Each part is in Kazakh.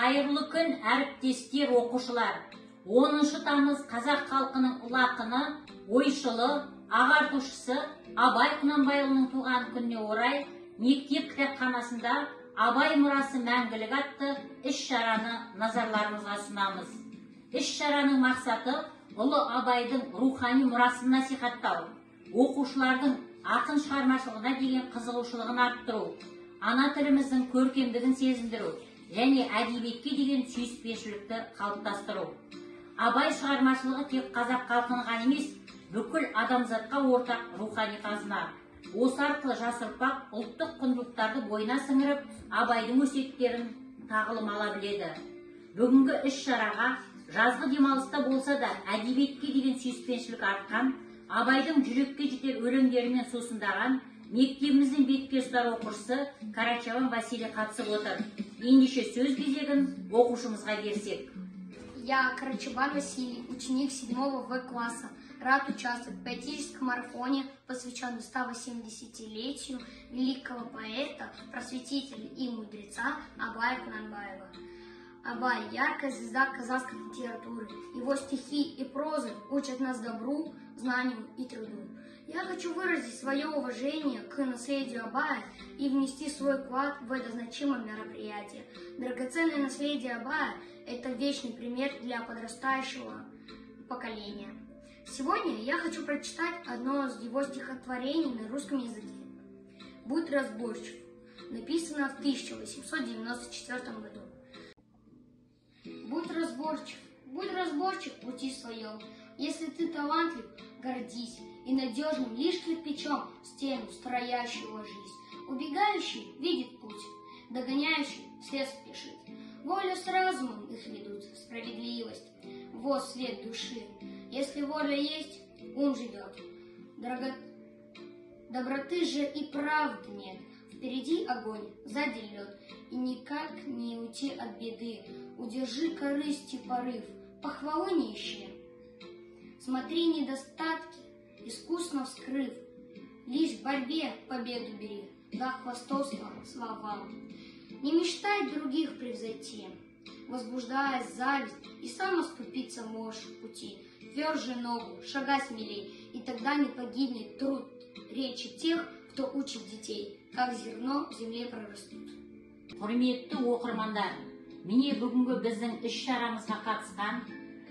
Қайырлы күн, әріптестер, оқушылар. 10 тамыз қазақ халқының ұлы ақыны, ойшылы, ағартушысы Абай Құнанбайұлының туған күніне орай мектеп кітапханасында Абай мұрасы мәңгілік атты іс-шараны назарларыңызға ұсынамыз. Іс-шараның мақсаты ұлы Абайдың рухани мұрасын насихаттау, оқушылардың ақын шығармашылығына деген қызығушылығын арттыру, ана тіліміздің көркемдігін сезіндіру және әдебиетке деген сүйіспеншілікті қалыптастыру. Абай шығармашылығы тек қазақ халқына ғана емес, бүкіл адамзатқа ортақ рухани қазына. Осы арқылы жас ұрпақ ұлттық құндылықтарды бойына сіңіріп, Абайдың өсиеттерін тағылым ала біледі. Бүгінгі іс-шараға жазғы демалыста болса да әдебиетке деген сүйіспеншілік артқан, Абайдың жүрекке жетер өлеңдерімен сусындаған мектебіміздің бетке ұстар оқушысы Карачаван Василий қатысып отыр. Ендеше сөз кезегін оқушымызға берсек. Я, Карачаван Василий, ученик 7 В класса, рад участвовать в поэтическом марафоне, посвященном 180-летию великого поэта, просветителя и мудреца Абая Кунанбаева. Абай – яркая звезда казахской литературы. Его стихи и прозы учат нас добру, знанию и труду. Я хочу выразить свое уважение к наследию Абая и внести свой вклад в это значимое мероприятие. Драгоценное наследие Абая – это вечный пример для подрастающего поколения. Сегодня я хочу прочитать одно из его стихотворений на русском языке. «Будь разборчив», написано в 1894 году. Будь разборчив в пути своем. Если ты талантлив, гордись, и надежным лишь кирпичом стену строящего жизнь. Убегающий видит путь, догоняющий вслед спешит. Воля с разумом их ведут, справедливость, вот свет души. Если воля есть, ум живет. Доброты же и правды нет. Впереди огонь, сзади лед, и никак не уйти от беды. Удержи корысти порыв, похвалы не ищи. Смотри недостатки, искусно вскрыв, лишь в борьбе победу бери, да хвастовство словам. Не мечтай других превзойти, возбуждая зависть, и сам оступиться можешь в пути. Тверже ногу, шагай смелей, и тогда не погибнет труд речи тех, кто учит детей, как зерно в земле прорастут. Құрметті оқырмандар, міне бүгінгі біздің іс-шарамызға қатысқан,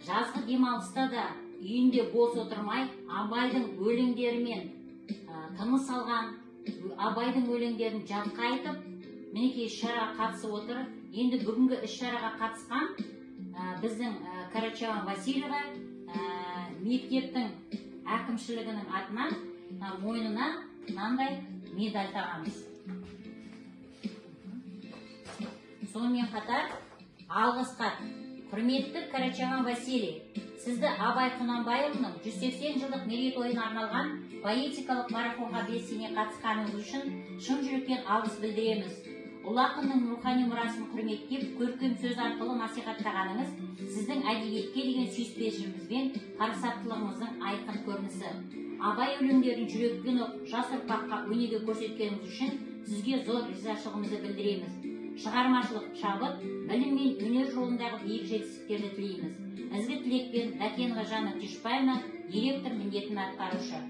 жазғы демалыста да үйінде бос отырмай, Абайдың өлеңдерімен тыныс алған, Абайдың өлеңдерін жатқа айтып, мінекей іс-шараға қатысып отыр. Енді бүгінгі іс-шараға қатысқан біздің Карачаван Васильевға мектептің әкімшілігінің атынан мойнына мынандай медаль тағамыз. Сонымен қатар алғыс хат. Құрметті Карачаван Василий, сізді Абай Құнанбайұлының 180 жылдық мерейтойына арналған поэтикалық марафонға белсене қатысқаныңыз үшін шын жүректен алғыс білдіреміз. Ұлы ақынның рухани мұрасын құрметтеп, көркем сөз арқылы насихаттағаныңыз сіздің әдебиетке деген сүйіспеншілігіңіз бен парасаттылығыңыздың айқын көрінісі. Абай өлеңдерін жүрекпен оқып, жас ұрпаққа өнеге көрсеткеніңіз үшін сізге зор ризашылығымызды білдіреміз. Шығармашылық шабыт, білім мен өнер жолындағы биік жетістіктерді тілейміз. Ізгі тілекпен Дәкенова Жанна Тишпаевна, директор міндетін атқарушы.